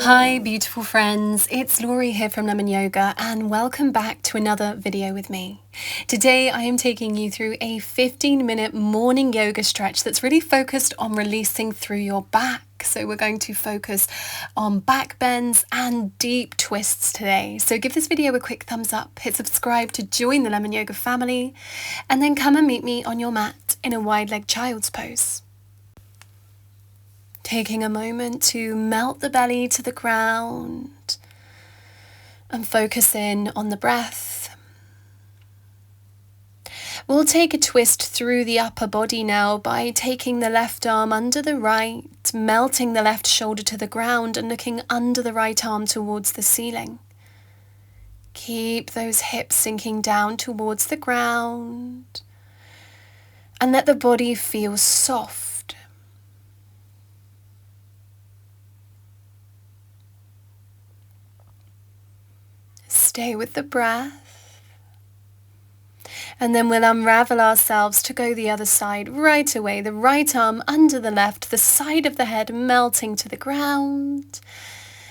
Hi beautiful friends, it's Laurie here from Lemon Yoga and welcome back to another video with me. Today I am taking you through a 15-minute morning yoga stretch that's really focused on releasing through your back. So we're going to focus on back bends and deep twists today. So give this video a quick thumbs up, hit subscribe to join the Lemon Yoga family, and then come and meet me on your mat in a wide-legged child's pose. Taking a moment to melt the belly to the ground and focus in on the breath. We'll take a twist through the upper body now by taking the left arm under the right, melting the left shoulder to the ground and looking under the right arm towards the ceiling. Keep those hips sinking down towards the ground and let the body feel soft. Stay with the breath, and then we'll unravel ourselves to go the other side right away. The right arm under the left, the side of the head melting to the ground,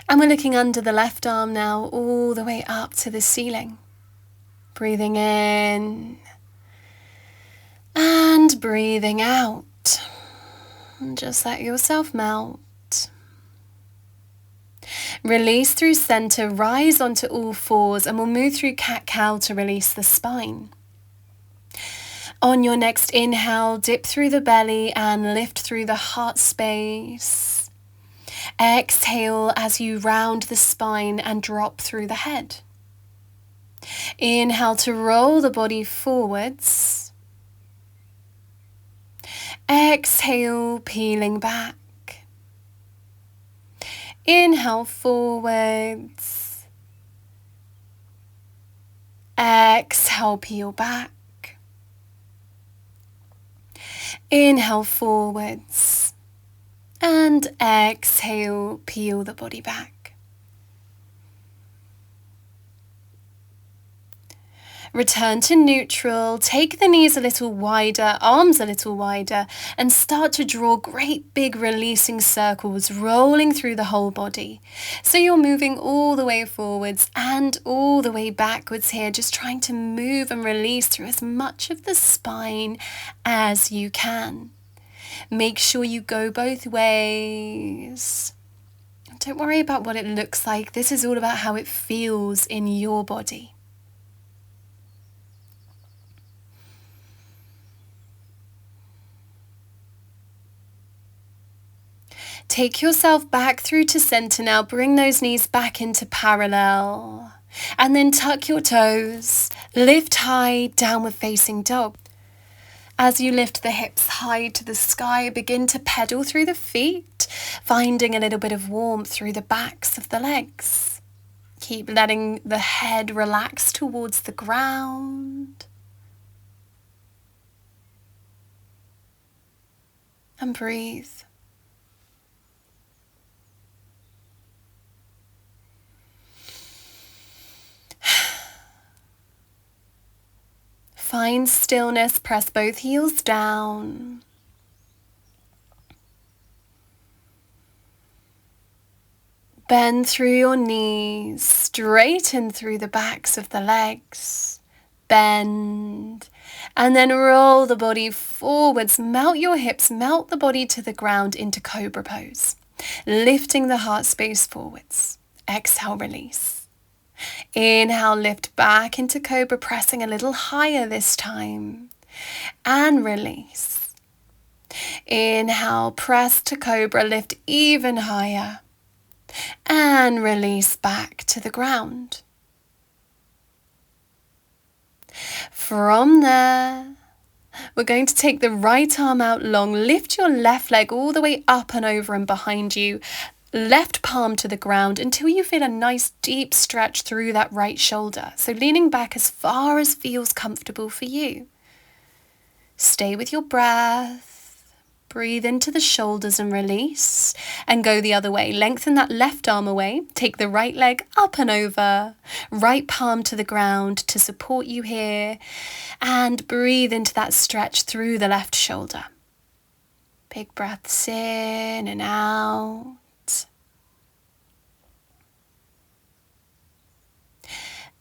and we're looking under the left arm now all the way up to the ceiling. Breathing in and breathing out. And just let yourself melt. Release through center, rise onto all fours, and we'll move through cat-cow to release the spine. On your next inhale, dip through the belly and lift through the heart space. Exhale as you round the spine and drop through the head. Inhale to roll the body forwards. Exhale, peeling back. Inhale forwards. Exhale, peel back. Inhale forwards. And exhale, peel the body back. Return to neutral, take the knees a little wider, arms a little wider, and start to draw great big releasing circles rolling through the whole body. So you're moving all the way forwards and all the way backwards here, just trying to move and release through as much of the spine as you can. Make sure you go both ways. Don't worry about what it looks like. This is all about how it feels in your body. Take yourself back through to center now. Bring those knees back into parallel. And then tuck your toes. Lift high, downward facing dog. As you lift the hips high to the sky, begin to pedal through the feet, finding a little bit of warmth through the backs of the legs. Keep letting the head relax towards the ground. And breathe. Find stillness, press both heels down. Bend through your knees, straighten through the backs of the legs. Bend, and then roll the body forwards. Melt your hips, melt the body to the ground into cobra pose. Lifting the heart space forwards. Exhale, release. Inhale, lift back into cobra, pressing a little higher this time. And release. Inhale, press to cobra, lift even higher. And release back to the ground. From there, we're going to take the right arm out long, lift your left leg all the way up and over and behind you. Left palm to the ground until you feel a nice deep stretch through that right shoulder. So leaning back as far as feels comfortable for you. Stay with your breath. Breathe into the shoulders and release. And go the other way. Lengthen that left arm away. Take the right leg up and over. Right palm to the ground to support you here. And breathe into that stretch through the left shoulder. Big breaths in and out.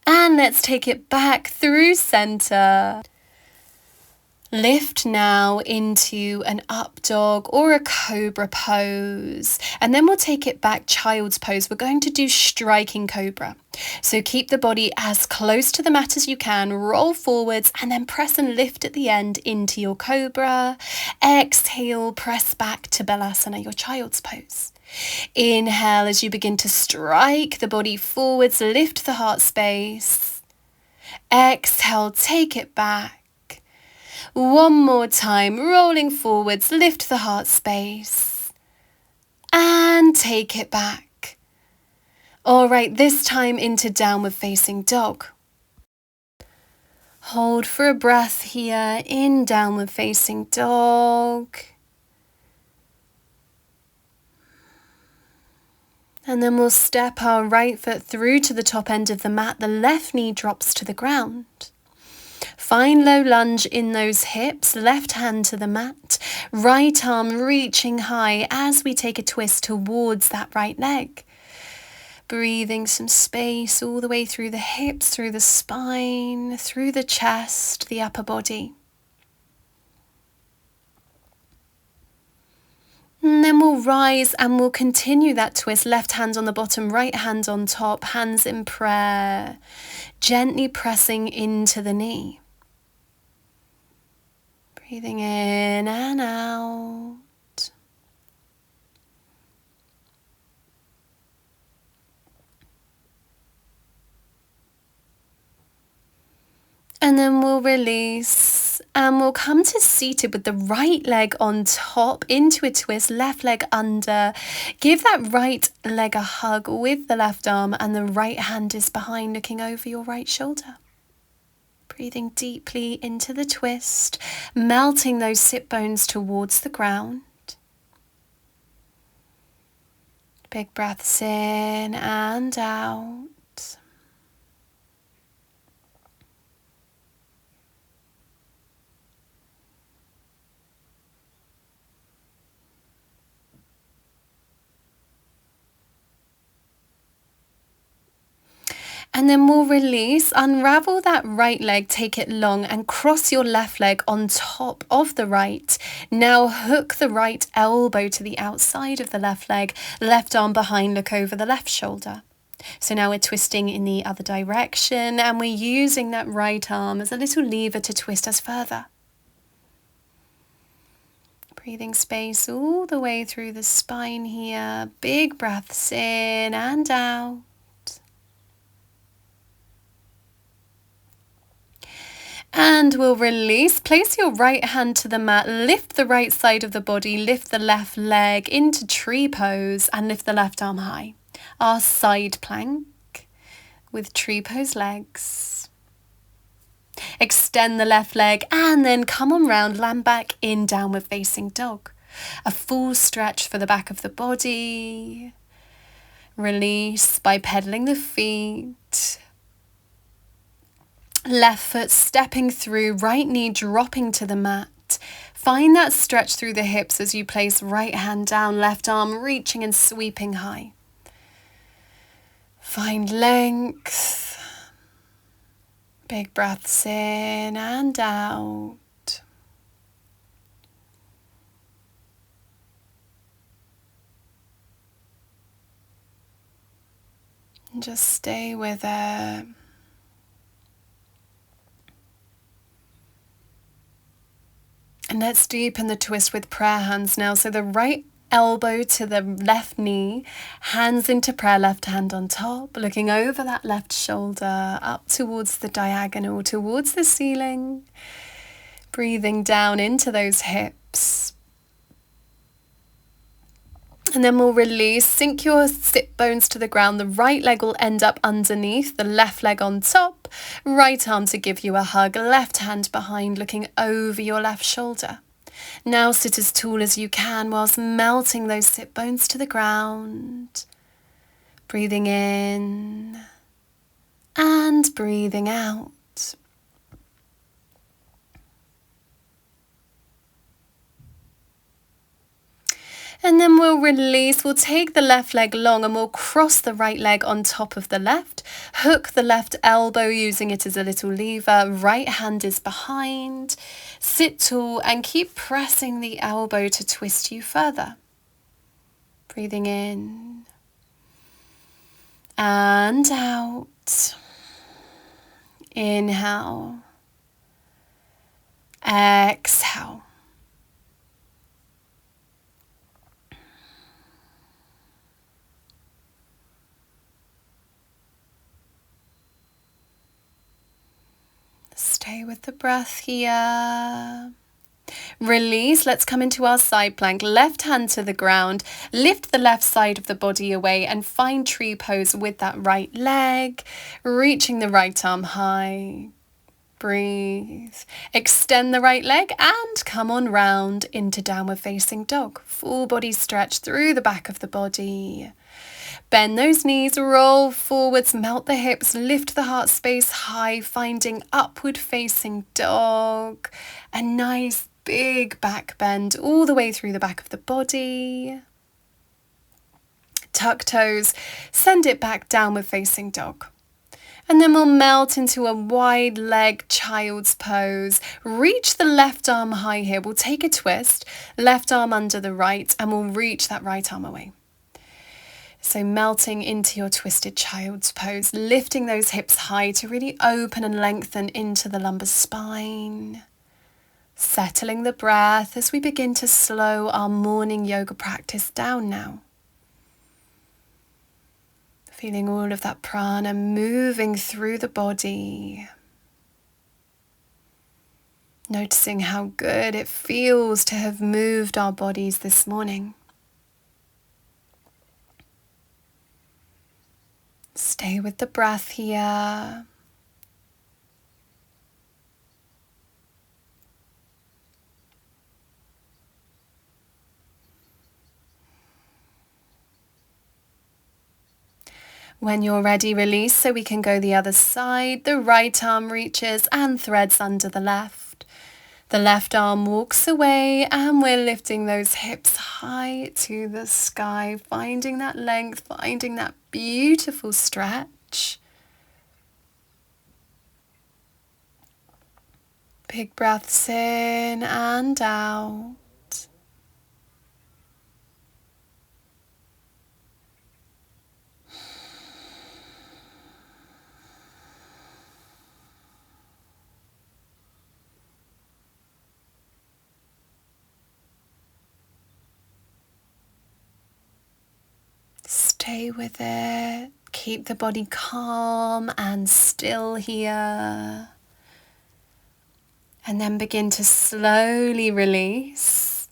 And let's take it back through center. Lift now into an up dog or a cobra pose. And then we'll take it back child's pose. We're going to do striking cobra. So keep the body as close to the mat as you can, roll forwards and then press and lift at the end into your cobra. Exhale, press back to Balasana, your child's pose. Inhale as you begin to strike the body forwards, lift the heart space. Exhale, take it back. One more time, rolling forwards, lift the heart space and take it back. All right, this time into downward facing dog. Hold for a breath here in downward facing dog. And then we'll step our right foot through to the top end of the mat. The left knee drops to the ground. Find low lunge in those hips, left hand to the mat, right arm reaching high as we take a twist towards that right leg. Breathing some space all the way through the hips, through the spine, through the chest, the upper body. And then we'll rise and we'll continue that twist. Left hand on the bottom, right hand on top, hands in prayer, gently pressing into the knee. Breathing in and out. And then we'll release and we'll come to seated with the right leg on top into a twist, left leg under. Give that right leg a hug with the left arm and the right hand is behind, looking over your right shoulder. Breathing deeply into the twist, melting those sit bones towards the ground. Big breaths in and out. And then we'll release, unravel that right leg, take it long and cross your left leg on top of the right. Now hook the right elbow to the outside of the left leg, left arm behind, look over the left shoulder. So now we're twisting in the other direction and we're using that right arm as a little lever to twist us further. Breathing space all the way through the spine here. Big breaths in and out. And we'll release. Place your right hand to the mat, lift the right side of the body, lift the left leg into tree pose and lift the left arm high. Our side plank with tree pose legs. Extend the left leg and then come on round, land back in downward facing dog. A full stretch for the back of the body. Release by pedaling the feet. Left foot stepping through, right knee dropping to the mat. Find that stretch through the hips as you place right hand down, left arm reaching and sweeping high. Find length. Big breaths in and out. And just stay with it. And let's deepen the twist with prayer hands now. So the right elbow to the left knee, hands into prayer, left hand on top, looking over that left shoulder, up towards the diagonal, towards the ceiling. Breathing down into those hips. And then we'll release, sink your sit bones to the ground. The right leg will end up underneath, the left leg on top. Right arm to give you a hug, left hand behind, looking over your left shoulder. Now sit as tall as you can whilst melting those sit bones to the ground. Breathing in and breathing out. And then we'll release, we'll take the left leg long and we'll cross the right leg on top of the left. Hook the left elbow using it as a little lever. Right hand is behind. Sit tall and keep pressing the elbow to twist you further. Breathing in and out. Inhale. Exhale. Stay with the breath here. Release. Let's come into our side plank. Left hand to the ground. Lift the left side of the body away and find tree pose with that right leg. Reaching the right arm high. Breathe. Extend the right leg and come on round into downward facing dog. Full body stretch through the back of the body. Bend those knees, roll forwards, melt the hips, lift the heart space high, finding upward facing dog. A nice big back bend all the way through the back of the body. Tuck toes, send it back downward facing dog. And then we'll melt into a wide leg child's pose. Reach the left arm high here. We'll take a twist, left arm under the right, and we'll reach that right arm away. So melting into your twisted child's pose, lifting those hips high to really open and lengthen into the lumbar spine. Settling the breath as we begin to slow our morning yoga practice down now. Feeling all of that prana moving through the body. Noticing how good it feels to have moved our bodies this morning. Stay with the breath here. When you're ready, release so we can go the other side. The right arm reaches and threads under the left. The left arm walks away and we're lifting those hips high to the sky, finding that length, finding that beautiful stretch. Big breaths in and out. Stay with it. Keep the body calm and still here. And then begin to slowly release.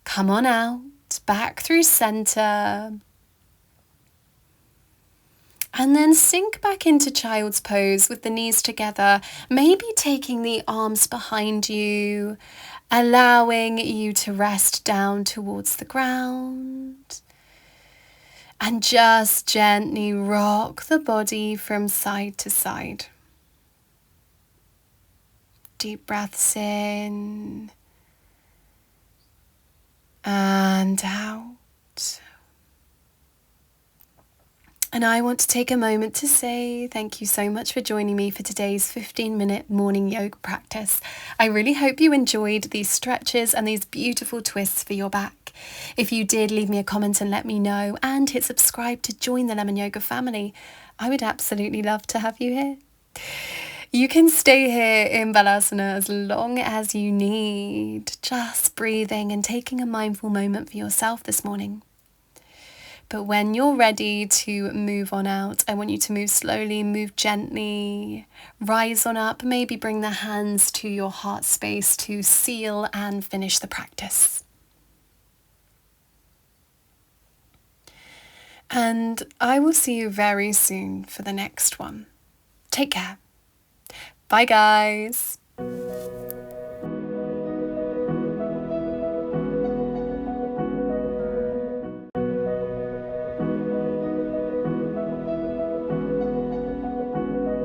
Come on out, back through center. And then sink back into child's pose with the knees together, maybe taking the arms behind you, allowing you to rest down towards the ground. And just gently rock the body from side to side. Deep breaths in and out. And I want to take a moment to say thank you so much for joining me for today's 15-minute morning yoga practice. I really hope you enjoyed these stretches and these beautiful twists for your back. If you did, leave me a comment and let me know, and hit subscribe to join the Lemon Yoga family. I would absolutely love to have you here. You can stay here in Balasana as long as you need, just breathing and taking a mindful moment for yourself this morning. But when you're ready to move on out, I want you to move slowly, move gently, rise on up, maybe bring the hands to your heart space to seal and finish the practice. And I will see you very soon for the next one. Take care. Bye, guys.